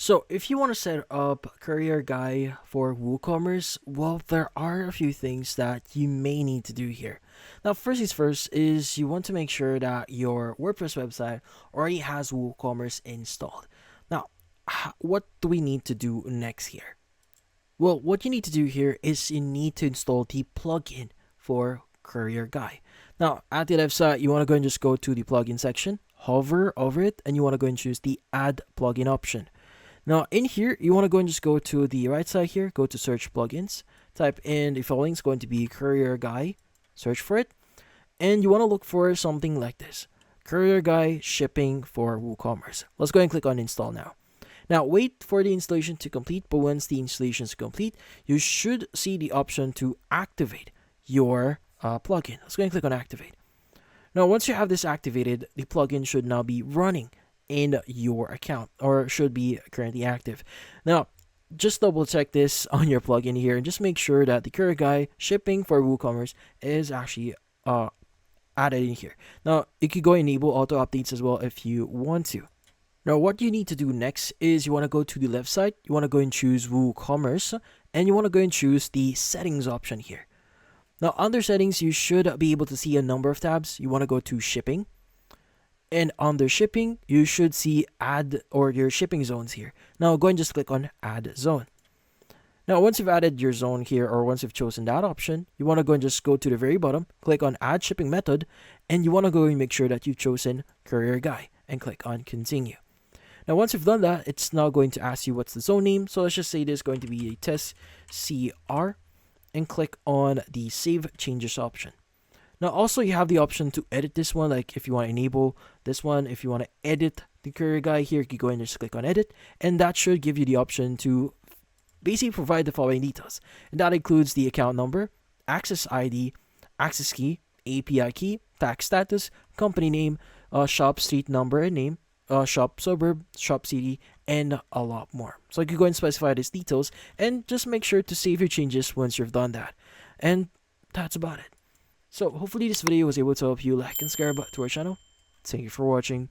So if you want to set up Courier Guy for WooCommerce, well, there are a few things that you may need to do here. Now, first things first is you want to make sure that your WordPress website already has WooCommerce installed. Now, what do we need to do next here? Well, what you need to do here is you need to install the plugin for Courier Guy. Now, at the left side, you want to go and just go to the plugin section, hover over it, and you want to go and choose the add plugin option. Now in here, you want to go and just go to the right side here, go to search plugins, type in the following. It's going to be Courier Guy, search for it, and you want to look for something like this, Courier Guy shipping for WooCommerce. Let's go and click on install now. Now wait for the installation to complete, but once the installation is complete, you should see the option to activate your plugin. Let's go and click on activate. Now once you have this activated, the plugin should now be running in your account, or should be currently active. Now just double check this on your plugin here and just make sure that the Courier Guy shipping for WooCommerce is actually added in here. Now you could go enable auto updates as well if you want to. Now what you need to do next is you want to go to the left side, you want to go and choose WooCommerce, and you want to go and choose the settings option here. Now under settings, you should be able to see a number of tabs. You want to go to shipping, and under shipping, you should see add or your shipping zones here. Now go and just click on add zone. Now once you've added your zone here, or once you've chosen that option, you want to go and just go to the very bottom, click on add shipping method, and you want to go and make sure that you've chosen Courier Guy and click on continue. Now once you've done that, it's now going to ask you what's the zone name. So let's just say this is going to be a test CR, and click on the save changes option. Now also you have the option to edit this one, like if you want to enable this one, if you want to edit the Courier Guy here, you can go and just click on edit, and that should give you the option to basically provide the following details. And that includes the account number, access ID, access key, API key, tax status, company name, shop street number and name, shop suburb, shop city, and a lot more. So you can go and specify these details and just make sure to save your changes once you've done that. And that's about it. So hopefully this video was able to help you like and subscribe to our channel. Thank you for watching.